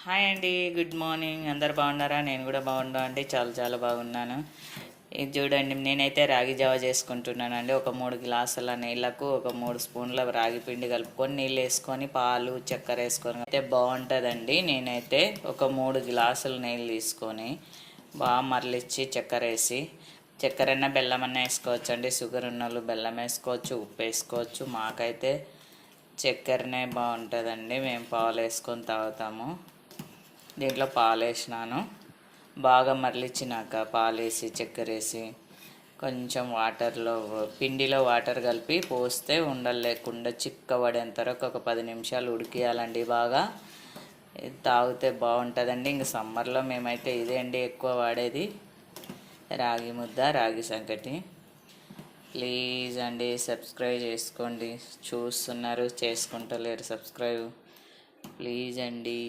Hi అండి, good morning. అందరు బాగున్నారా? నేను కూడా బాగున్నా అండి, చాలా చాలా బాగున్నాను. ఇది చూడండి, నేనైతే రాగి జావ చేసుకుంటున్నానండి. ఒక 3 గ్లాసుల నీళ్ళకు ఒక 3 స్పూన్ల రాగి పిండి కలుపుకొని నీళ్ళు వేసుకొని పాలు చక్కెర వేసుకొని అయితే బాగుంటుందండి. నేనైతే ఒక 3 గ్లాసుల నీళ్ళు తీసుకొని బాగా మరలిచ్చి చక్కెర వేసి, చక్కెర అన్న బెల్లం అన్న వేసుకోవచ్చు అండి. షుగర్ ఉన్న వాళ్ళు బెల్లం వేసుకోవచ్చు, ఉప్పు వేసుకోవచ్చు. మాకైతే చక్కెరనే బాగుంటుందండి, మేము పాలు వేసుకొని తాగుతాము. దీంట్లో పాలు వేసినాను. బాగా మరలిచ్చినాక పాలు వేసి చక్కెర వేసి కొంచెం వాటర్లో పిండిలో వాటర్ కలిపి పోస్తే ఉండలు లేకుండా చిక్కబడేంత వరకు ఒక 10 నిమిషాలు ఉడికియాలండి. బాగా తాగితే బాగుంటుందండి. ఇంక సమ్మర్లో మేమైతే ఇదే అండి ఎక్కువ వాడేది, రాగి ముద్ద, రాగి సంకటి. ప్లీజ్ అండి సబ్స్క్రైబ్ చేసుకోండి. చూస్తున్నారు, చేసుకుంటలేరు సబ్స్క్రైబ్. ప్లీజ్ అండి.